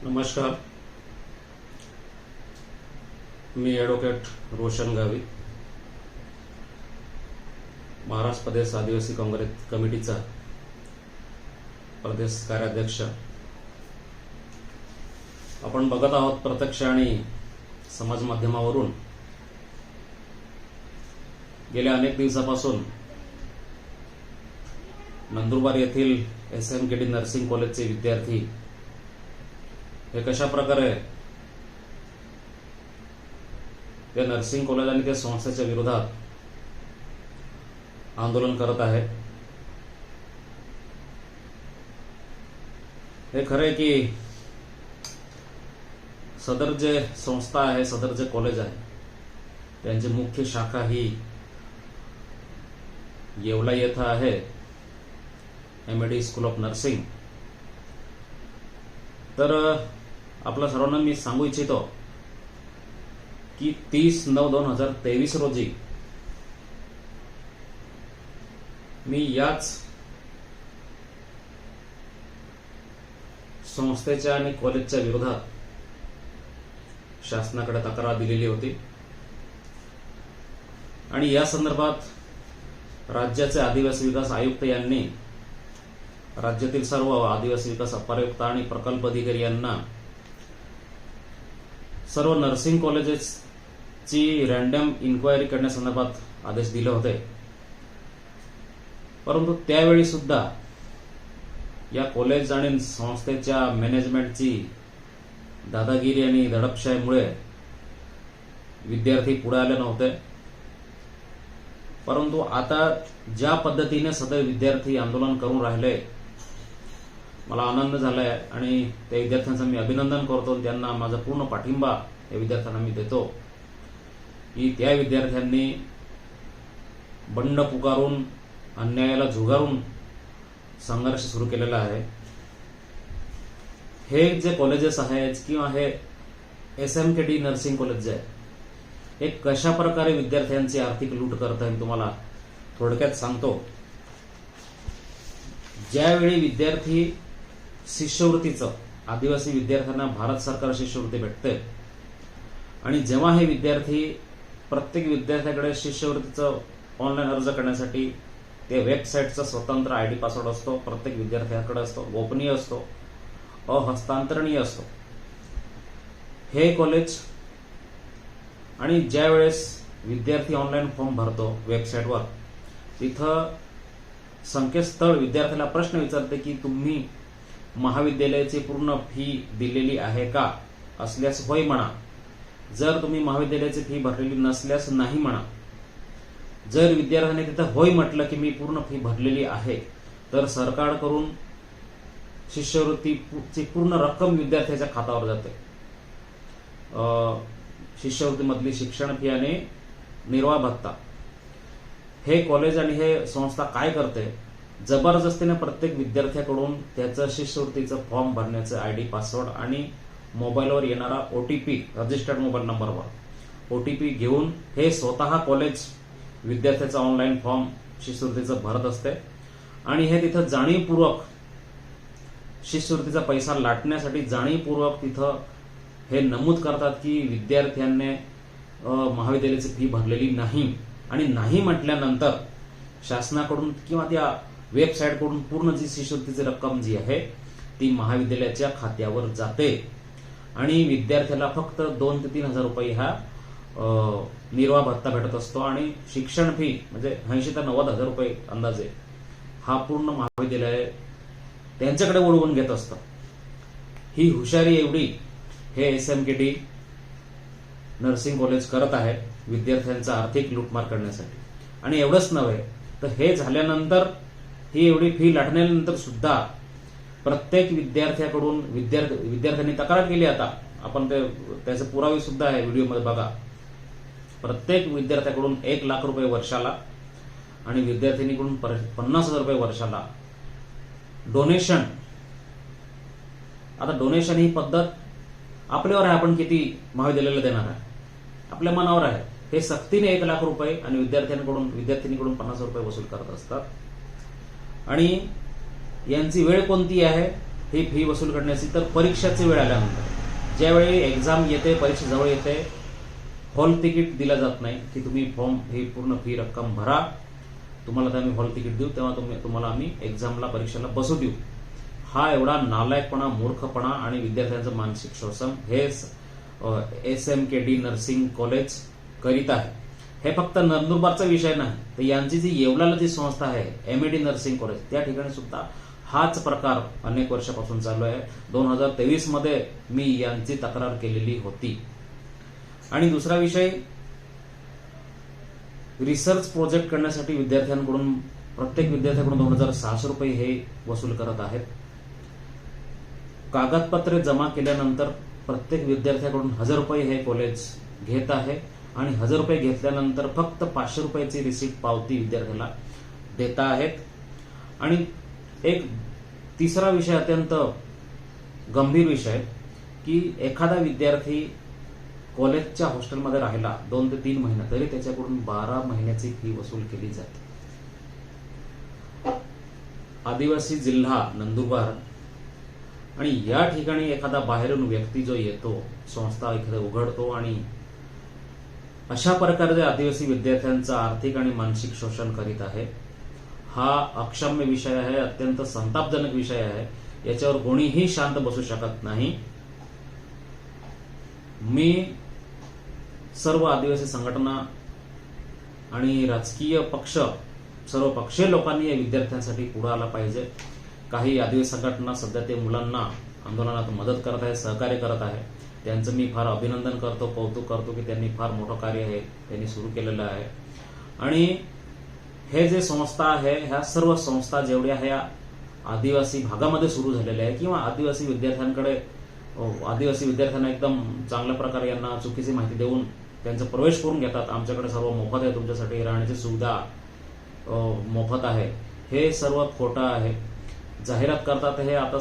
नमस्कार, मी ॲडव्होकेट रोशन गावी, महाराष्ट्र प्रदेश आदिवासी काँग्रेस कमिटीचा प्रदेश कार्याध्यक्ष. आपण बघत आहोत प्रत्यक्ष आणि समाज माध्यमावरून गेल्या अनेक दिवसापासून नंदुरबार येथील SMKD नर्सिंग कॉलेजचे विद्यार्थी हे कशा प्रकारे या नर्सिंग कॉलेज आणि त्या संस्थेच्या विरोधात आंदोलन करत आहे. हे खरे की सदर जे संस्था आहे, सदर जे कॉलेज आहे, त्यांची मुख्य शाखा ही येवला येथे आहे, MAD स्कूल ऑफ नर्सिंग. तर आपल्या सर्वांना मी सांगू इच्छितो की 30/9/2023 रोजी मी याच संस्थेच्या आणि कॉलेजच्या विरोधात शासनाकडे तक्रार दिलेली होती आणि या संदर्भात राज्याचे आदिवासी विकास आयुक्त यांनी राज्यातील सर्व आदिवासी विकास अपर आयुक्त आणि प्रकल्प अधिकारी यांना सर्व नर्सिंग कॉलेजेसची रँडम इन्क्वायरी करण्यासंदर्भात आदेश दिले होते. परंतु त्यावेळी सुद्धा या कॉलेज आणि संस्थेच्या मॅनेजमेंटची दादागिरी आणि दडपशाहीमुळे विद्यार्थी पुढे आले नव्हते. परंतु आता ज्या पद्धतीने सदर विद्यार्थी आंदोलन करून राहिले, मला आनंद झालाय आणि त्या विद्यार्थ्यांचं मी अभिनंदन करतो. त्यांना माझा पूर्ण पाठिंबा या विद्यार्थ्यांना मी देतो की त्या विद्यार्थ्यांनी बंड पुकारून, अन्यायाला झुगारून संघर्ष सुरू केलेला आहे. हे जे कॉलेजेस आहेत किंवा हे SMKD नर्सिंग कॉलेज जे आहे, हे कशा प्रकारे विद्यार्थ्यांची आर्थिक लूट करत आहे मी तुम्हाला थोडक्यात सांगतो. ज्यावेळी विद्यार्थी शिष्यवृत्तीचं, आदिवासी विद्यार्थ्यांना भारत सरकार शिष्यवृत्ती भेटते आणि जेव्हा हे विद्यार्थी प्रत्येक विद्यार्थ्याकडे शिष्यवृत्तीचं ऑनलाईन अर्ज करण्यासाठी ते वेबसाईटचा स्वतंत्र ID पासवर्ड असतो, प्रत्येक विद्यार्थ्याकडे असतो, गोपनीय असतो, अहस्तांतरणीय असतो. हे कॉलेज आणि ज्या वेळेस विद्यार्थी ऑनलाईन फॉर्म भरतो वेबसाईटवर, तिथं संकेतस्थळ विद्यार्थ्याला प्रश्न विचारते की तुम्ही महाविद्यालयाची पूर्ण फी दिलेली आहे का? असल्यास होय म्हणा. जर तुम्ही महाविद्यालयाची फी भरलेली नसल्यास नाही म्हणा. जर विद्यार्थ्याने तिथं होय म्हटलं की मी पूर्ण फी भरलेली आहे, तर सरकारकडून शिष्यवृत्तीची पूर्ण रक्कम विद्यार्थ्याच्या खात्यावर जाते. शिष्यवृत्तीमधली शिक्षण फी आणि निर्वाह भत्ता. हे कॉलेज आणि हे संस्था काय करते, जबरदस्तीने प्रत्येक विद्यार्थ्याकडून त्याचं शिष्यवृत्तीचं फॉर्म भरण्याचं ID पासवर्ड आणि मोबाईलवर येणारा OTP, रजिस्टर्ड मोबाईल नंबरवर OTP घेऊन हे स्वतः कॉलेज विद्यार्थ्याचा ऑनलाईन फॉर्म शिष्यवृत्तीचं भरत असते आणि हे तिथं जाणीवपूर्वक शिष्यवृत्तीचा पैसा लाटण्यासाठी जाणीवपूर्वक तिथं हे नमूद करतात की विद्यार्थ्यांनी महाविद्यालयाची फी भरलेली नाही आणि नाही म्हटल्यानंतर शासनाकडून किंवा त्या वेबसाईटकडून पूर्ण जी शिष्यवृत्तीची रक्कम जी आहे ती महाविद्यालयाच्या खात्यावर जाते आणि विद्यार्थ्याला फक्त 2 ते 3 हजार रुपये हा निर्वाह भत्ता भेटत असतो आणि शिक्षण फी म्हणजे 80 ते 90 हजार रुपये अंदाजे हा पूर्ण महाविद्यालय त्यांच्याकडे वळवून घेत असतं. ही हुशारी एवढी हे SMKD नर्सिंग कॉलेज करत आहे विद्यार्थ्यांचा आर्थिक लूटमार करण्यासाठी. आणि एवढंच नव्हे तर हे झाल्यानंतर, ही एवढी फी लाटण्यानंतर सुद्धा प्रत्येक विद्यार्थ्याकडून विद्यार्थ्यांनी तक्रार केली. आता आपण त्याचे पुरावे सुद्धा आहे व्हिडिओमध्ये बघा. प्रत्येक विद्यार्थ्याकडून 1 लाख रुपये वर्षाला आणि विद्यार्थिनीकडून 50,000 रुपये वर्षाला डोनेशन. आता डोनेशन ही पद्धत आपल्यावर आहे, आपण किती महाविद्यालयाला देणार आहे आपल्या मनावर आहे. हे सक्तीने 1 लाख रुपये आणि विद्यार्थिनीकडून 50,000 रुपये वसूल करत असतात. आणि यांची वेळ कोणती आहे ही फी वसूल करण्याची, तर परीक्षेची वेळ आल्यानंतर ज्यावेळी एक्झाम येते, परीक्षा जवळ येते, हॉल तिकीट दिलं जात नाही की तुम्ही फॉर्म ही पूर्ण फी रक्कम भरा, तुम्हाला आम्ही हॉल तिकीट देऊ, तेव्हा तुम्हाला आम्ही एक्झामला परीक्षेला बसू देऊ. हा एवढा नालायकपणा, मूर्खपणा आणि विद्यार्थ्यांचं मानसिक शोषण हे SMKD नर्सिंग कॉलेज करीत आहे. हे फक्त नंदुरबारचा विषय नाही, तर यांची जी येवल्याला जी संस्था आहे MED नर्सिंग कॉलेज, त्या ठिकाणी सुद्धा हाच प्रकार अनेक वर्षापासून चालू आहे. 2023 मध्ये मी यांची तक्रार केलेली होती. आणि दुसरा विषय, रिसर्च प्रोजेक्ट करण्यासाठी विद्यार्थ्यांकडून, प्रत्येक विद्यार्थ्याकडून 2600 रुपये हे वसूल करत आहेत. कागदपत्रे जमा केल्यानंतर प्रत्येक विद्यार्थ्याकडून 1000 रुपये हे कॉलेज घेत आहे आणि 1000 रुपये घेतल्यानंतर फक्त 500 रुपयाची रिसीट पावती विद्यार्थ्याला देत आहेत. आणि एक तिसरा विषय, अत्यंत गंभीर विषय, की एखादा विद्यार्थी कॉलेजच्या हॉस्टेलमध्ये राहिला 2 ते 3 महिने, तरी त्याच्याकडून 12 महिन्याची फी वसूल केली जाते. आदिवासी जिल्हा नंदुरबार, आणि या ठिकाणी एखादा बाहेरून व्यक्ती जो येतो, संस्था एखादा उघडतो आणि अशा प्रकारे आदिवासी विद्यार्थ्यांचं आर्थिक आणि मानसिक शोषण करीत आहे. हा अक्षम्य विषय आहे, अत्यंत संतापजनक विषय आहे. याच्यावर कोणीही शांत बसू शकत नाही. मी सर्व आदिवासी संघटना आणि राजकीय पक्ष, सर्व पक्षीय लोकांनी या विद्यार्थ्यांसाठी पुढे आला पाहिजे. काही आदिवासी संघटना सध्या ते मुलांना आंदोलनात मदत करत आहे, सहकार्य करत आहे. त्यांचं मी फार अभिनंदन करतो, कौतुक करतो की त्यांनी फार मोठं कार्य आहे त्यांनी सुरू केलेलं आहे. आणि हे जे संस्था आहे, ह्या सर्व संस्था जेवढ्या ह्या आदिवासी भागामध्ये सुरू झालेल्या आहे किंवा आदिवासी विद्यार्थ्यांना एकदम चांगल्या प्रकारे यांना चुकीची माहिती देऊन त्यांचा प्रवेश करून घेतात. आमच्याकडे सर्व मोफत आहे, तुमच्यासाठी राहण्याची सुविधा मोफत आहे, हे सर्व खोटं आहे. जाहिरात करतात, हे आता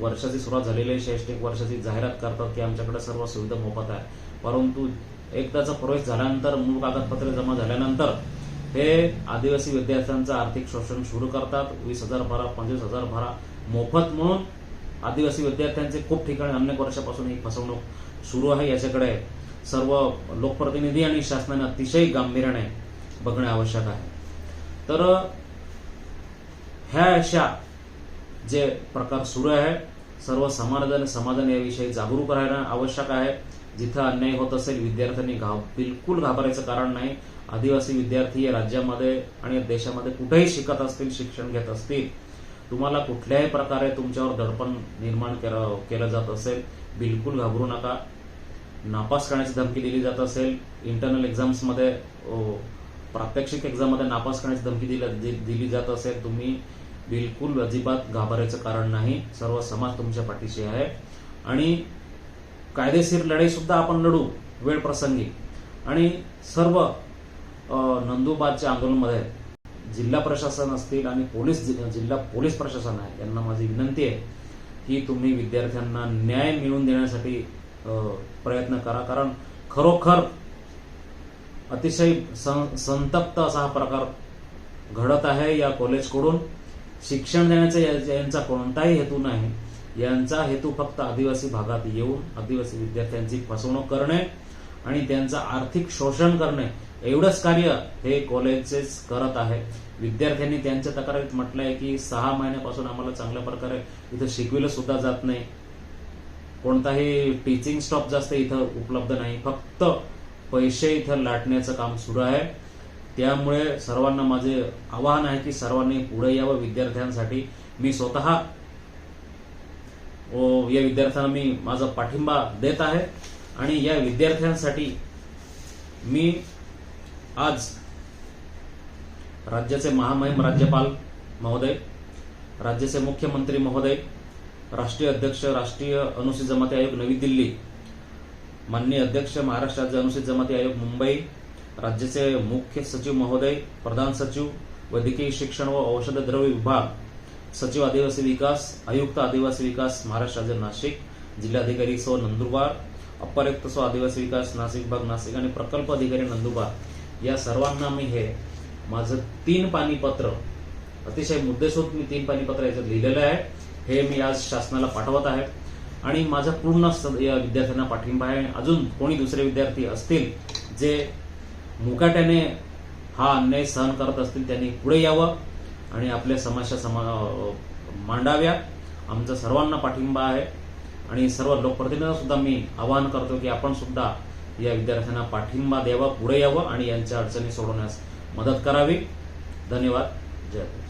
वर्षाची सुरुवात झालेली आहे, शैक्षणिक वर्षाची जाहिरात करतात की आमच्याकडे सर्व सुविधा मोफत आहे. परंतु एकदाचा प्रवेश झाल्यानंतर, मूळ कागदपत्रे जमा झाल्यानंतर हे आदिवासी विद्यार्थ्यांचं आर्थिक शोषण सुरू करतात. 20,000 भरा, 25,000 भरा, मोफत म्हणून आदिवासी विद्यार्थ्यांचे खूप ठिकाणी अनेक वर्षापासून ही फसवणूक सुरू आहे. याच्याकडे सर्व लोकप्रतिनिधी आणि शासनाने अतिशय गांभीर्याने बघणे आवश्यक आहे. तर ह्या अशा जे प्रकार सुरू आहे, सर्व समाजाने याविषयी जागरूक राहणं आवश्यक आहे. जिथं अन्याय होत असेल, विद्यार्थ्यांनी बिलकुल घाबरायचं कारण नाही. आदिवासी विद्यार्थी या राज्यामध्ये आणि देशामध्ये कुठेही शिकत असतील, शिक्षण घेत असतील, तुम्हाला कुठल्याही प्रकारे तुमच्यावर दडपण निर्माण केलं जात असेल, बिलकुल घाबरू नका. नापास करण्याची धमकी दिली जात असेल, इंटरनल एक्झाम्समध्ये, प्रात्यक्षिक एक्झाममध्ये नापास करण्याची धमकी दिली जात असेल, तुम्ही बिलकुल अजिबात घाबरायचं कारण नाही. सर्व समाज तुमच्या पाठीशी आहे आणि कायदेशीर लढाई सुद्धा आपण लढू वेळ प्रसंगी. आणि सर्व नंदुरबारच्या आंदोलनामध्ये जिल्हा प्रशासन असतील आणि जिल्हा पोलीस प्रशासन आहे, यांना माझी विनंती आहे की तुम्ही विद्यार्थ्यांना न्याय मिळवून देण्यासाठी प्रयत्न करा. कारण खरोखर अतिशय संतप्त असा हा प्रकार घडत आहे. या कॉलेजकडून शिक्षण देण्याचा यांचा कोणताही हेतू नाही. यांचा हेतू फक्त आदिवासी भागात येऊन आदिवासी विद्यार्थ्यांची फसवणूक करणे आणि त्यांचं आर्थिक शोषण करणे, एवढंच कार्य हे कॉलेजेस करत आहे. विद्यार्थ्यांनी त्यांच्या तक्रारीत म्हटलंय की 6 महिन्यापासून आम्हाला चांगल्या प्रकारे इथं शिकविलं सुद्धा जात नाही, कोणताही टीचिंग स्टाफ जास्त इथं उपलब्ध नाही, फक्त पैसे इथं लाटण्याचं काम सुरू आहे. त्यामुळे सर्वांना माझे आवाहन आहे की सर्वांनी पुढे यावं विद्यार्थ्यांसाठी. मी स्वतः या विद्यार्थ्यांना मी माझा पाठिंबा देत आहे आणि या विद्यार्थ्यांसाठी मी आज राज्याचे महामहिम राज्यपाल महोदय, राज्याचे मुख्यमंत्री महोदय, राष्ट्रीय अध्यक्ष राष्ट्रीय अनुसूचित जमाती आयोग नवी दिल्ली, माननीय अध्यक्ष महाराष्ट्र राज्य अनुसूचित जमाती आयोग मुंबई, राज्याचे मुख्य सचिव महोदय, प्रधान सचिव वैद्यकीय शिक्षण व औषध द्रव्य विभाग, सचिव आदिवासी विकास, आयुक्त आदिवासी विकास महाराष्ट्र राज्य नाशिक, जिल्हाधिकारी सो नंदुरबार, अप्पर आयुक्त सो आदिवासी विकास नाशिक विभाग नाशिक आणि प्रकल्प अधिकारी नंदुरबार, या सर्वांना मी हे माझं 3 पानी पत्र, अतिशय मुद्देसूद मी 3 पानी पत्र याच्यात लिहिलेलं आहे. हे मी आज शासनाला पाठवत आहे आणि माझा पूर्ण या विद्यार्थ्यांना पाठिंबा आहे. अजून कोणी दुसरे विद्यार्थी असतील जे मुकाट्याने हा अन्याय सहन करत असतील त्यांनी पुढे यावं आणि आपल्या समस्या मांडाव्या. आमचा सर्वांना पाठिंबा आहे आणि सर्व लोकप्रतिनिधींना सुद्धा मी आवाहन करतो की आपण सुद्धा या विद्यार्थ्यांना पाठिंबा द्यावा, पुढे यावं आणि यांच्या अडचणी सोडवण्यास मदत करावी. धन्यवाद. जय हिंद.